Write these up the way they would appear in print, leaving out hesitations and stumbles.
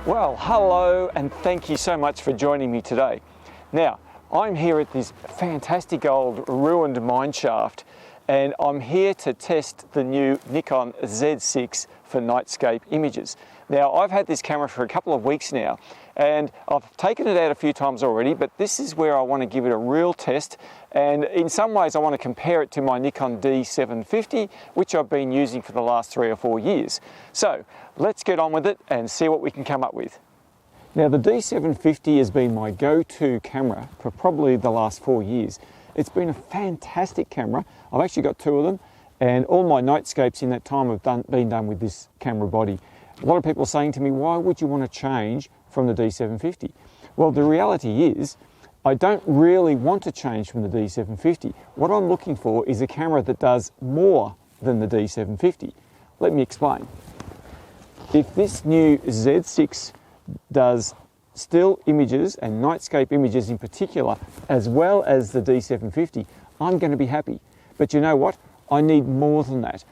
Well, hello and thank you so much for joining me today. Now, I'm here at this fantastic old ruined mine shaft and I'm here to test the new Nikon Z6 for Nightscape Images. Now, I've had this camera for a couple of weeks now and I've taken it out a few times already, but this is where I want to give it a real test, and in some ways I want to compare it to my Nikon D750, which I've been using for the last 3 or 4 years. So let's get on with it and see what we can come up with. Now, the D750 has been my go-to camera for probably the last 4 years. It's been a fantastic camera. I've actually got 2 of them, and all my nightscapes in that time have been done with this camera body. A lot of people are saying to me, why would you want to change from the D750? Well, the reality is, I don't really want to change from the D750. What I'm looking for is a camera that does more than the D750. Let me explain. If this new Z6 does still images and nightscape images in particular, as well as the D750, I'm going to be happy. But you know what? I need more than that.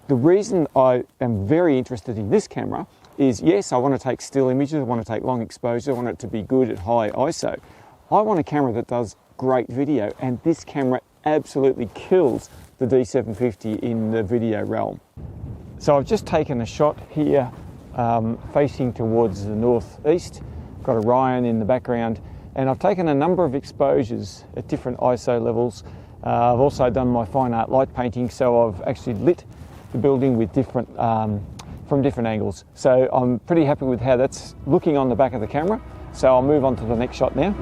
The reason I am very interested in this camera is, yes, I want to take still images, I want to take long exposure, I want it to be good at high ISO. I want a camera that does great video, and this camera absolutely kills the D750 in the video realm. So I've just taken a shot here facing towards the northeast, got Orion in the background, and I've taken a number of exposures at different ISO levels. I've also done my fine art light painting, so I've actually lit the building with different from different angles. So I'm pretty happy with how that's looking on the back of the camera. So I'll move on to the next shot now.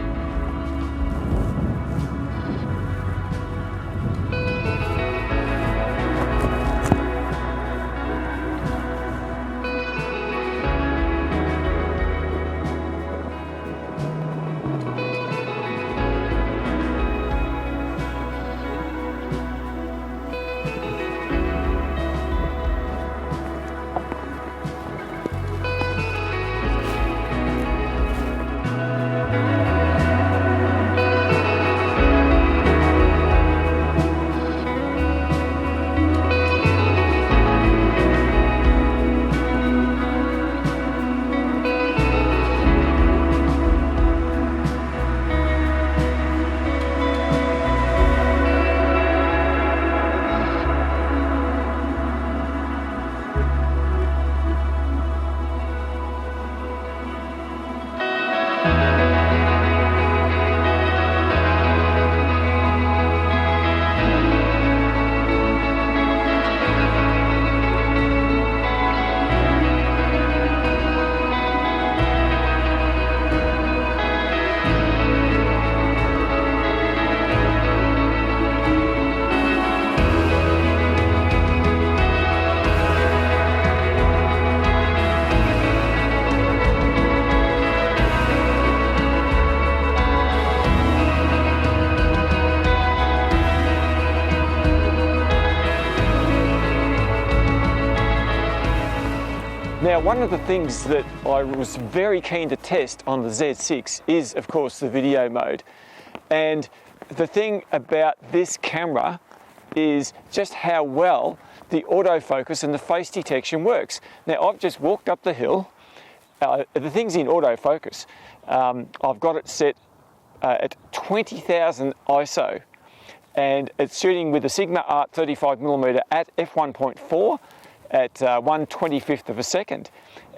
Now, one of the things that I was very keen to test on the Z6 is, of course, the video mode. And the thing about this camera is just how well the autofocus and the face detection works. Now, I've just walked up the hill. The thing's in autofocus. I've got it set at 20,000 ISO, and it's shooting with a Sigma Art 35mm at f1.4 at 1/25th of a second.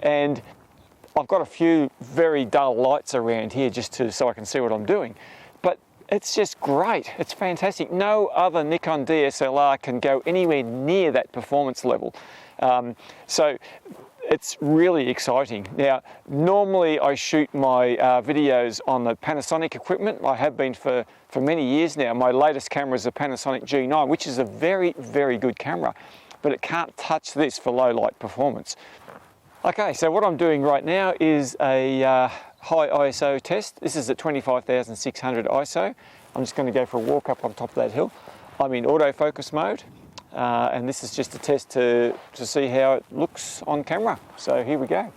And I've got a few very dull lights around here just so I can see what I'm doing. But it's just great. It's fantastic. No other Nikon DSLR can go anywhere near that performance level. So it's really exciting. Now, normally I shoot my videos on the Panasonic equipment. I have been for many years now. My latest camera is a Panasonic G9, which is a very, very good camera, but it can't touch this for low light performance. Okay, so what I'm doing right now is a high ISO test. This is at 25,600 ISO. I'm just going to go for a walk up on top of that hill. I'm in autofocus mode, and this is just a test to see how it looks on camera. So here we go.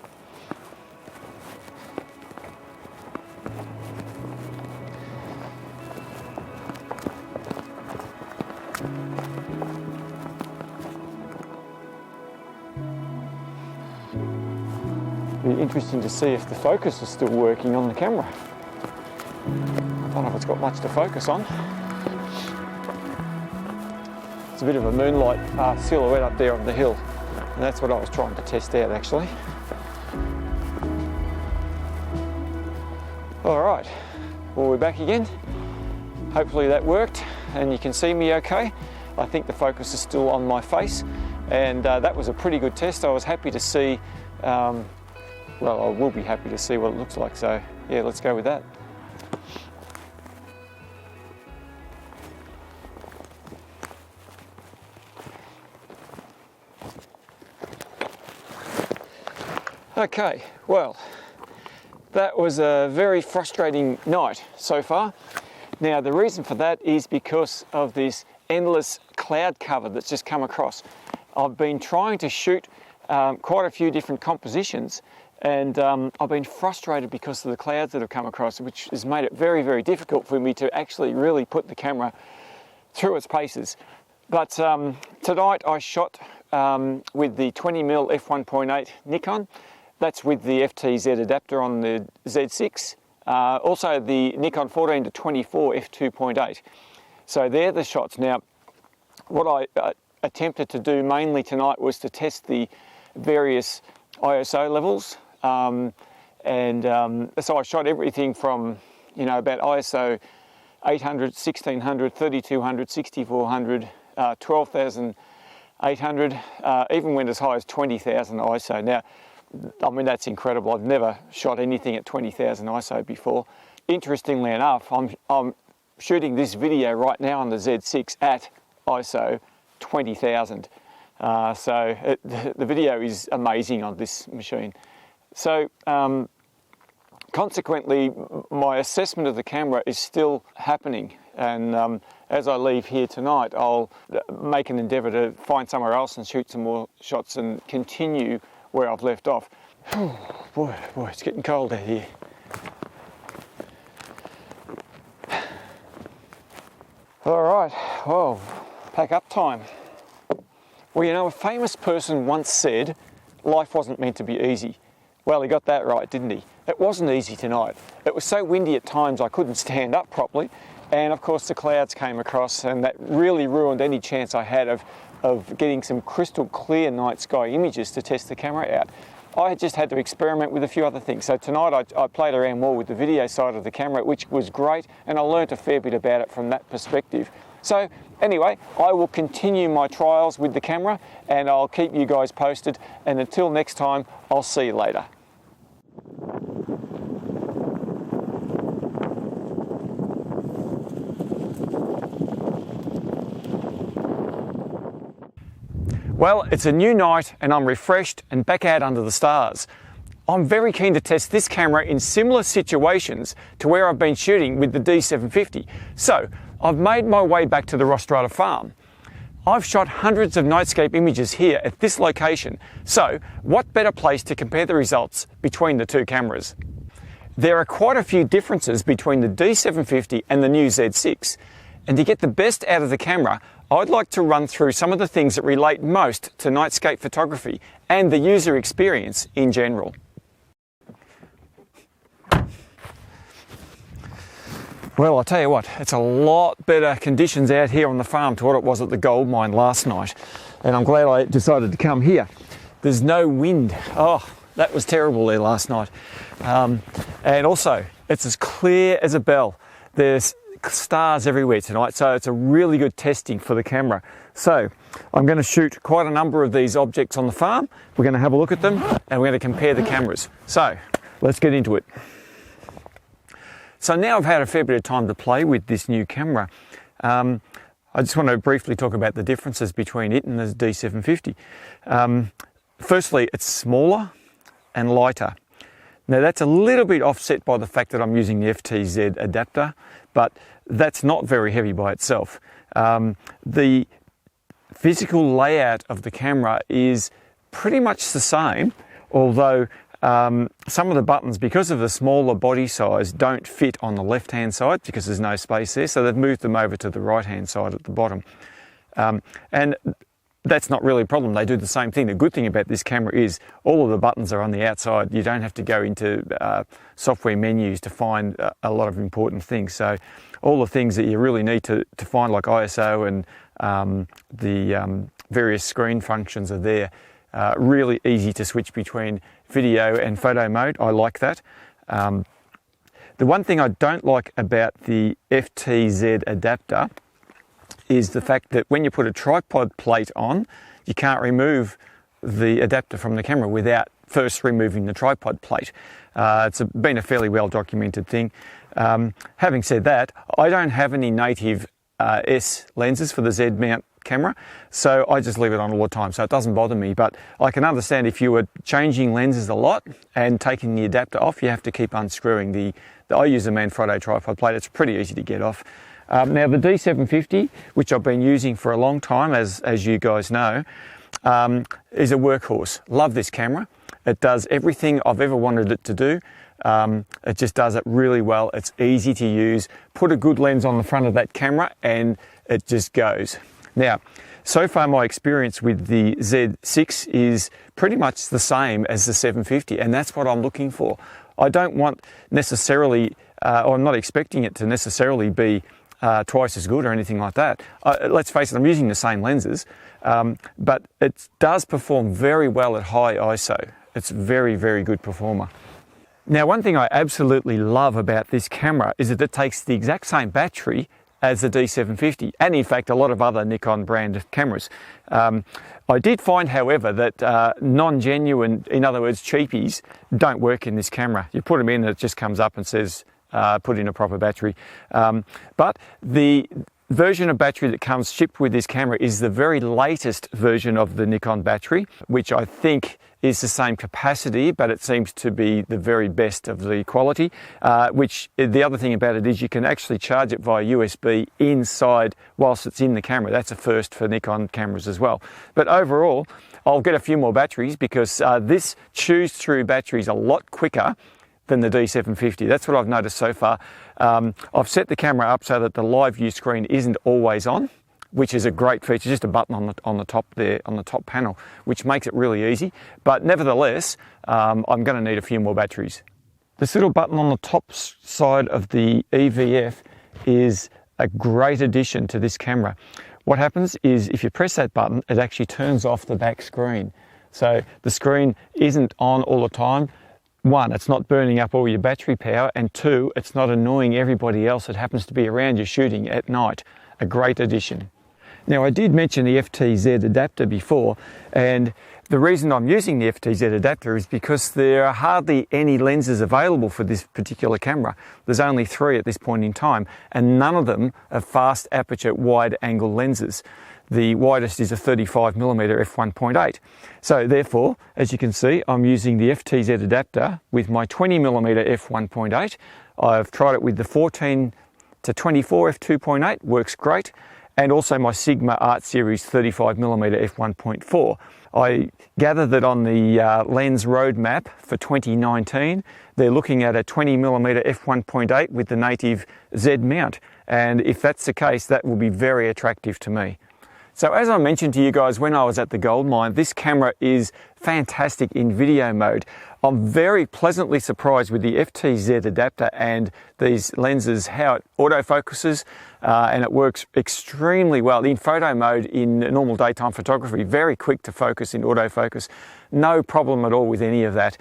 Be interesting to see if the focus is still working on the camera. I don't know if it's got much to focus on. It's a bit of a moonlight silhouette up there on the hill, and that's what I was trying to test out actually. All right, well, we're back again. Hopefully that worked and you can see me okay. I think the focus is still on my face, and that was a pretty good test. I was happy to see, well, I will be happy to see what it looks like, so yeah, let's go with that. Okay, well, that was a very frustrating night so far. Now, the reason for that is because of this endless cloud cover that's just come across. I've been trying to shoot quite a few different compositions, and I've been frustrated because of the clouds that have come across, which has made it very, very difficult for me to actually really put the camera through its paces. But tonight I shot with the 20mm f1.8 Nikon. That's with the FTZ adapter on the Z6. Also the Nikon 14-24 f2.8. So they're the shots. Now, what I attempted to do mainly tonight was to test the various ISO levels. So I shot everything from, you know, about ISO 800, 1600, 3200, 6400, 12,800, even went as high as 20,000 ISO. Now, I mean, that's incredible. I've never shot anything at 20,000 ISO before. Interestingly enough, I'm shooting this video right now on the Z6 at ISO 20,000. So the video is amazing on this machine. So consequently, my assessment of the camera is still happening. And as I leave here tonight, I'll make an endeavour to find somewhere else and shoot some more shots and continue where I've left off. Boy, it's getting cold out here. All right, well, pack up time. Well, you know, a famous person once said, life wasn't meant to be easy. Well, he got that right, didn't he? It wasn't easy tonight. It was so windy at times I couldn't stand up properly. And of course the clouds came across, and that really ruined any chance I had of getting some crystal clear night sky images to test the camera out. I just had to experiment with a few other things. So tonight I played around more with the video side of the camera, which was great, and I learnt a fair bit about it from that perspective. So anyway, I will continue my trials with the camera, and I'll keep you guys posted, and until next time, I'll see you later. Well, it's a new night and I'm refreshed and back out under the stars. I'm very keen to test this camera in similar situations to where I've been shooting with the D750. So I've made my way back to the Rostrata farm. I've shot hundreds of nightscape images here at this location. So what better place to compare the results between the two cameras? There are quite a few differences between the D750 and the new Z6. And to get the best out of the camera, I'd like to run through some of the things that relate most to nightscape photography and the user experience in general. Well, I'll tell you what, it's a lot better conditions out here on the farm to what it was at the gold mine last night. And I'm glad I decided to come here. There's no wind. Oh, that was terrible there last night. And also, it's as clear as a bell. There's stars everywhere tonight, so it's a really good testing for the camera. So I'm going to shoot quite a number of these objects on the farm. We're going to have a look at them and we're going to compare the cameras. So let's get into it. So now I've had a fair bit of time to play with this new camera. I just want to briefly talk about the differences between it and the D750. Firstly, it's smaller and lighter. Now that's a little bit offset by the fact that I'm using the FTZ adapter, but that's not very heavy by itself. The physical layout of the camera is pretty much the same, although some of the buttons, because of the smaller body size, don't fit on the left-hand side because there's no space there, so they've moved them over to the right-hand side at the bottom. And that's not really a problem. They do the same thing. The good thing about this camera is all of the buttons are on the outside. You don't have to go into software menus to find a lot of important things. So all the things that you really need to find, like ISO and the various screen functions, are there. Really easy to switch between video and photo mode. I like that. The one thing I don't like about the FTZ adapter is the fact that when you put a tripod plate on, you can't remove the adapter from the camera without first removing the tripod plate. It's been a fairly well documented thing. Having said that, I don't have any native S lenses for the Z mount camera, so I just leave it on all the time, so it doesn't bother me. But I can understand if you were changing lenses a lot and taking the adapter off, you have to keep unscrewing I use a Manfrotto tripod plate. It's pretty easy to get off. Now the D750, which I've been using for a long time, as you guys know, is a workhorse. Love this camera. It does everything I've ever wanted it to do. It just does it really well. It's easy to use. Put a good lens on the front of that camera and it just goes. Now, so far my experience with the Z6 is pretty much the same as the 750, and that's what I'm looking for. I don't want necessarily, or I'm not expecting it to necessarily be twice as good or anything like that. Let's face it, I'm using the same lenses, but it does perform very well at high ISO. It's very, very good performer. Now, one thing I absolutely love about this camera is that it takes the exact same battery as the D750, and in fact a lot of other Nikon brand cameras. I did find, however, that non-genuine, in other words cheapies, don't work in this camera. You put them in and it just comes up and says put in a proper battery. But the version of battery that comes shipped with this camera is the very latest version of the Nikon battery, which I think is the same capacity, but it seems to be the very best of the quality. Which the other thing about it is you can actually charge it via USB inside whilst it's in the camera. That's a first for Nikon cameras as well. But overall, I'll get a few more batteries because this chews through batteries a lot quicker than the D750. That's what I've noticed so far. I've set the camera up so that the live view screen isn't always on, which is a great feature, just a button on the top there, on the top panel, which makes it really easy. But nevertheless, I'm going to need a few more batteries. This little button on the top side of the EVF is a great addition to this camera. What happens is if you press that button, it actually turns off the back screen. So the screen isn't on all the time. One, it's not burning up all your battery power, and two, it's not annoying everybody else that happens to be around you shooting at night. A great addition. Now, I did mention the FTZ adapter before, and the reason I'm using the FTZ adapter is because there are hardly any lenses available for this particular camera. There's only 3 at this point in time, and none of them are fast aperture wide angle lenses. The widest is a 35mm f1.8. So therefore, as you can see, I'm using the FTZ adapter with my 20mm f1.8. I've tried it with the 14 to 24 f2.8, works great. And also my Sigma Art Series 35mm f1.4. I gather that on the lens roadmap for 2019, they're looking at a 20mm f1.8 with the native Z mount. And if that's the case, that will be very attractive to me. So as I mentioned to you guys when I was at the gold mine, this camera is fantastic in video mode. I'm very pleasantly surprised with the FTZ adapter and these lenses, how it autofocuses, and it works extremely well in photo mode in normal daytime photography. Very quick to focus in autofocus. No problem at all with any of that.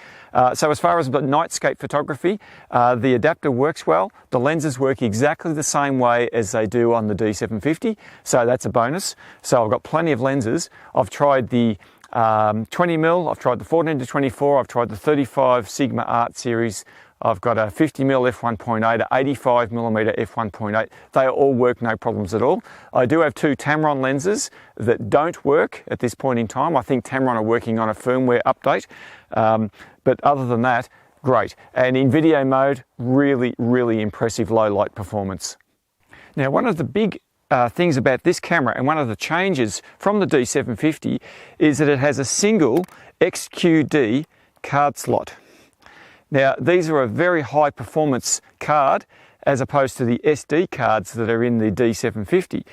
So as far as the nightscape photography, the adapter works well. The lenses work exactly the same way as they do on the D750, so that's a bonus. So I've got plenty of lenses. I've tried the 20mm, I've tried the 14 to 24, I've tried the 35 Sigma Art Series, I've got a 50mm f1.8, a 85mm f1.8. They all work, no problems at all. I do have 2 Tamron lenses that don't work at this point in time. I think Tamron are working on a firmware update, but other than that, great. And in video mode, really, really impressive low light performance. Now, one of the big things about this camera, and one of the changes from the D750, is that it has a single XQD card slot. Now, these are a very high performance card as opposed to the SD cards that are in the D750,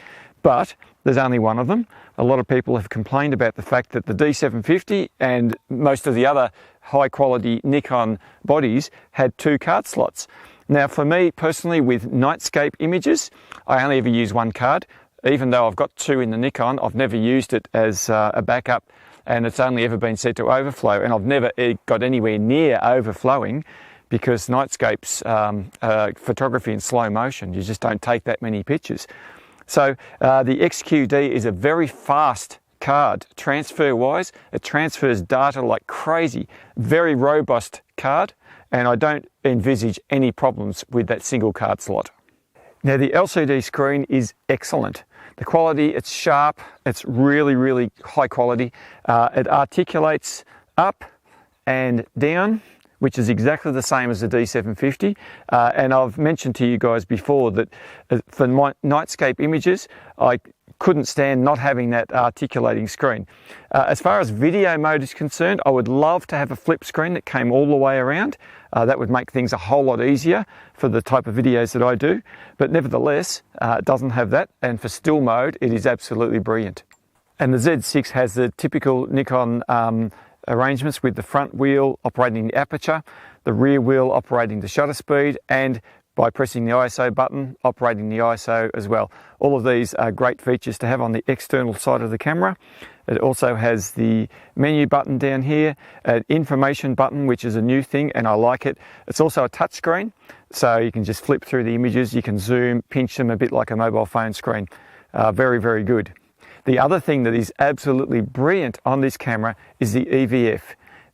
but there's only one of them. a lot of people have complained about the fact that the D750 and most of the other high quality Nikon bodies had 2 card slots. Now for me personally, with Nightscape Images, I only ever use 1 card. Even though I've got 2 in the Nikon, I've never used it as a backup, and it's only ever been set to overflow, and I've never got anywhere near overflowing, because Nightscape's photography in slow motion, you just don't take that many pictures. So the XQD is a very fast card transfer wise. It transfers data like crazy, very robust card, and I don't envisage any problems with that single card slot. Now the LCD screen is excellent. The quality, it's sharp, it's really, really high quality. It articulates up and down, which is exactly the same as the D750. And I've mentioned to you guys before that for my Nightscape Images, I couldn't stand not having that articulating screen. As far as video mode is concerned, I would love to have a flip screen that came all the way around. That would make things a whole lot easier for the type of videos that I do. But nevertheless, it doesn't have that. And for still mode, it is absolutely brilliant. And the Z6 has the typical Nikon arrangements with the front wheel operating the aperture, the rear wheel operating the shutter speed, and by pressing the ISO button, operating the ISO as well. All of these are great features to have on the external side of the camera. It also has the menu button down here, an information button, which is a new thing, and I like it. It's also a touch screen, so you can just flip through the images, you can zoom, pinch them a bit like a mobile phone screen. Very, very good. The other thing that is absolutely brilliant on this camera is the EVF.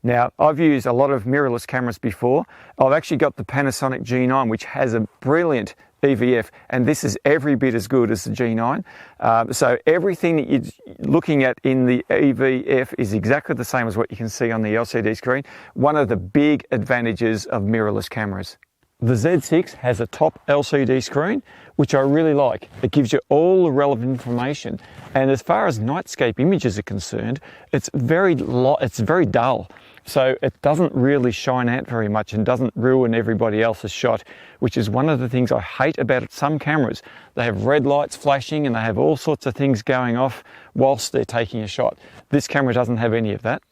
Now, I've used a lot of mirrorless cameras before. I've actually got the Panasonic G9, which has a brilliant EVF, and this is every bit as good as the G9. So everything that you're looking at in the EVF is exactly the same as what you can see on the LCD screen. One of the big advantages of mirrorless cameras. The Z6 has a top LCD screen, which I really like. It gives you all the relevant information. And as far as Nightscape Images are concerned, it's very dull. So it doesn't really shine out very much and doesn't ruin everybody else's shot, which is one of the things I hate about some cameras. They have red lights flashing and they have all sorts of things going off whilst they're taking a shot. This camera doesn't have any of that.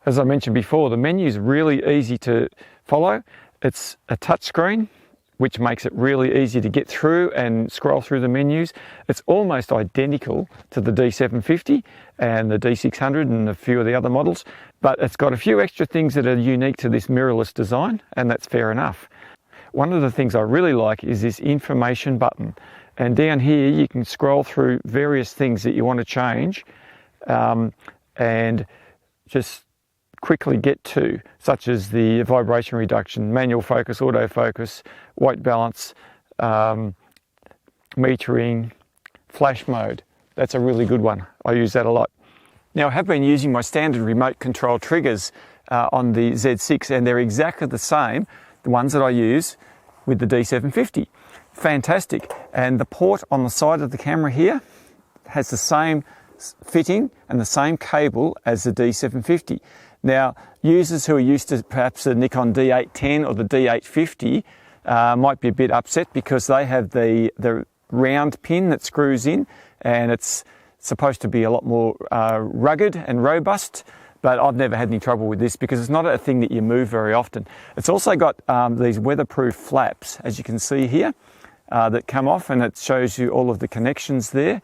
As I mentioned before, the menu is really easy to follow. It's a touch screen, which makes it really easy to get through and scroll through the menus. It's almost identical to the D750 and the D600 and a few of the other models, but it's got a few extra things that are unique to this mirrorless design, and that's fair enough. One of the things I really like is this information button. And down here, you can scroll through various things that you want to change and just quickly get to, such as the vibration reduction, manual focus, autofocus, white balance, metering, flash mode. That's a really good one. I use that a lot. Now, I have been using my standard remote control triggers on the Z6, and they're exactly the same, the ones that I use with the D750. Fantastic. And the port on the side of the camera here has the same fitting and the same cable as the D750. Now, users who are used to perhaps the Nikon D810 or the D850 might be a bit upset because they have the round pin that screws in, and it's supposed to be a lot more rugged and robust, but I've never had any trouble with this because it's not a thing that you move very often. It's also got these weatherproof flaps, as you can see here, that come off, and it shows you all of the connections there.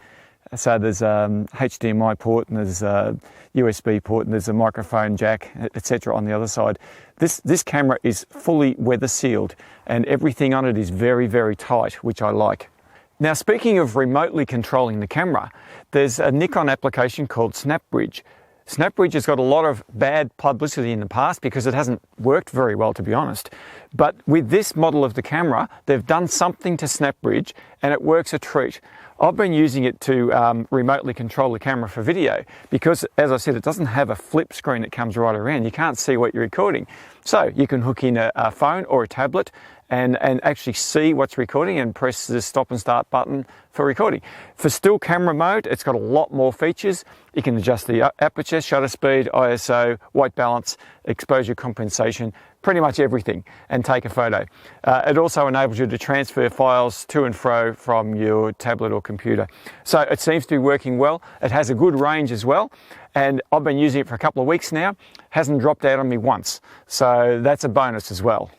So there's a HDMI port, and there's a USB port, and there's a microphone jack, etc. on the other side. This camera is fully weather sealed, and everything on it is very, very tight, which I like. Now, speaking of remotely controlling the camera, there's a Nikon application called SnapBridge. SnapBridge has got a lot of bad publicity in the past because it hasn't worked very well, to be honest. But with this model of the camera, they've done something to SnapBridge, and it works a treat. I've been using it to remotely control the camera for video because, as I said, it doesn't have a flip screen that comes right around. You can't see what you're recording. So you can hook in a phone or a tablet and actually see what's recording and press the stop and start button for recording. For still camera mode, it's got a lot more features. You can adjust the aperture, shutter speed, ISO, white balance, exposure compensation, pretty much everything, and take a photo. It also enables you to transfer files to and fro from your tablet or computer. So it seems to be working well. It has a good range as well, and I've been using it for a couple of weeks now. Hasn't dropped out on me once, so that's a bonus as well.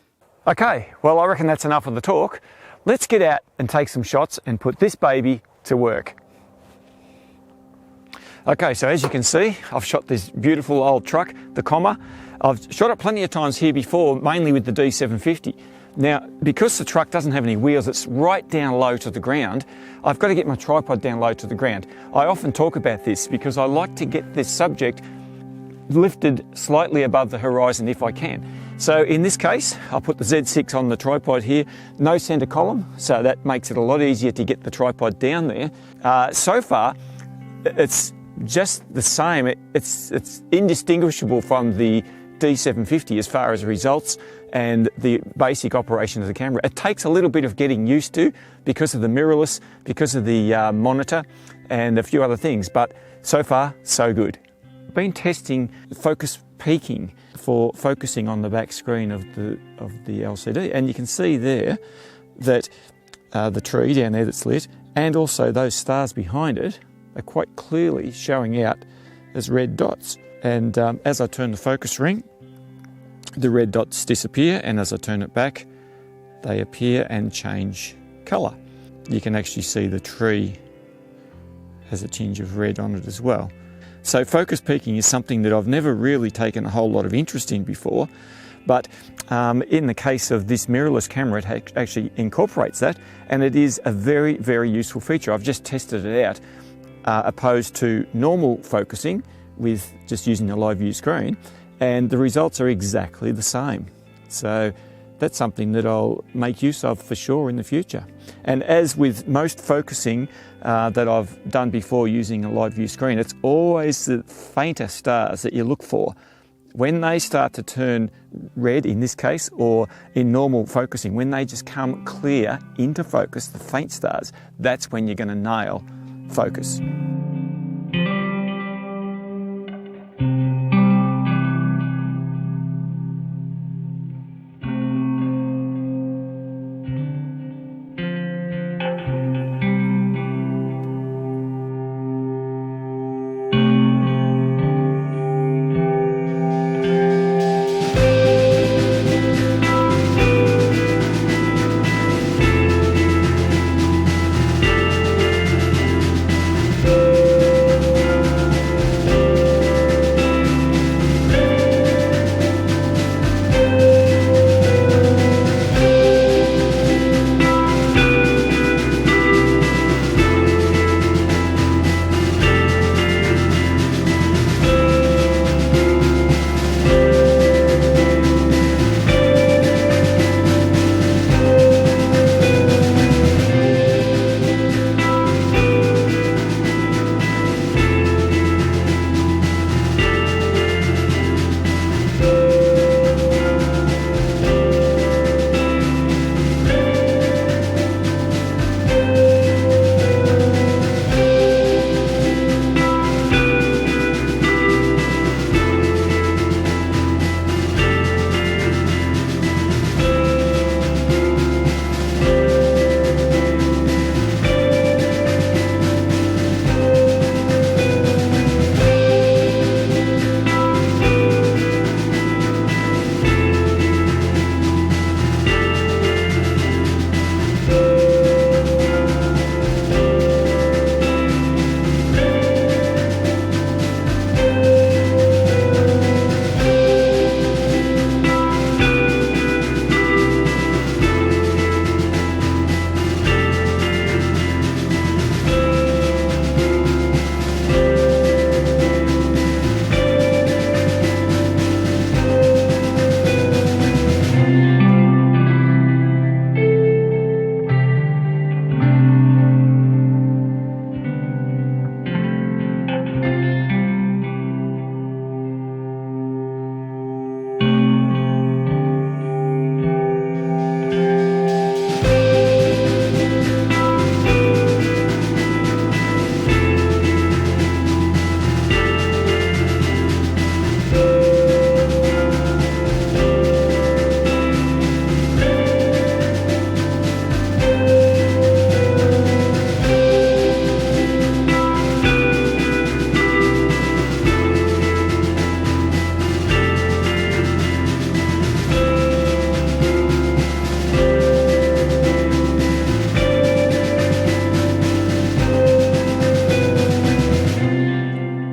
Okay, well, I reckon that's enough of the talk. Let's get out and take some shots and put this baby to work. Okay, so as you can see, I've shot this beautiful old truck, the Comma. I've shot it plenty of times here before, mainly with the D750. Now, because the truck doesn't have any wheels, it's right down low to the ground, I've got to get my tripod down low to the ground. I often talk about this because I like to get this subject lifted slightly above the horizon if I can. So in this case, I'll put the Z6 on the tripod here, no center column, so that makes it a lot easier to get the tripod down there. So far, it's just the same. It's indistinguishable from the D750 as far as results and the basic operation of the camera. It takes a little bit of getting used to because of the mirrorless, because of the monitor and a few other things, but so far, so good. I've been testing focus peaking for focusing on the back screen of the LCD, and you can see there that the tree down there that's lit and also those stars behind it are quite clearly showing out as red dots. And as I turn the focus ring, the red dots disappear, and as I turn it back, they appear and change colour. You can actually see the tree has a tinge of red on it as well. So focus peaking is something that I've never really taken a whole lot of interest in before, but in the case of this mirrorless camera, it actually incorporates that, and it is a very, very useful feature. I've just tested it out opposed to normal focusing with just using a live view screen, and the results are exactly the same. So that's something that I'll make use of for sure in the future. And as with most focusing that I've done before using a live view screen, it's always the fainter stars that you look for. When they start to turn red in this case, or in normal focusing, when they just come clear into focus, the faint stars, that's when you're going to nail focus.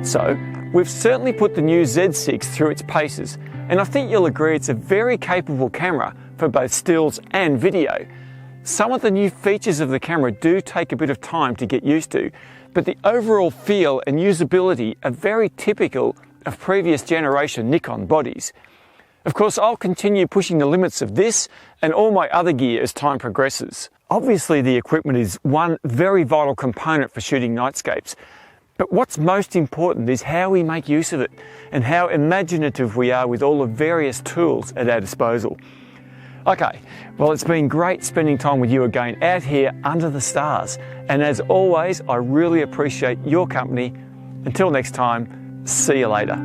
that so, we've certainly put the new Z6 through its paces, and I think you'll agree it's a very capable camera for both stills and video. Some of the new features of the camera do take a bit of time to get used to, but the overall feel and usability are very typical of previous generation Nikon bodies. Of course, I'll continue pushing the limits of this and all my other gear as time progresses. Obviously, the equipment is one very vital component for shooting nightscapes, but what's most important is how we make use of it and how imaginative we are with all the various tools at our disposal. Okay, well, it's been great spending time with you again out here under the stars, and as always, I really appreciate your company. Until next time, see you later.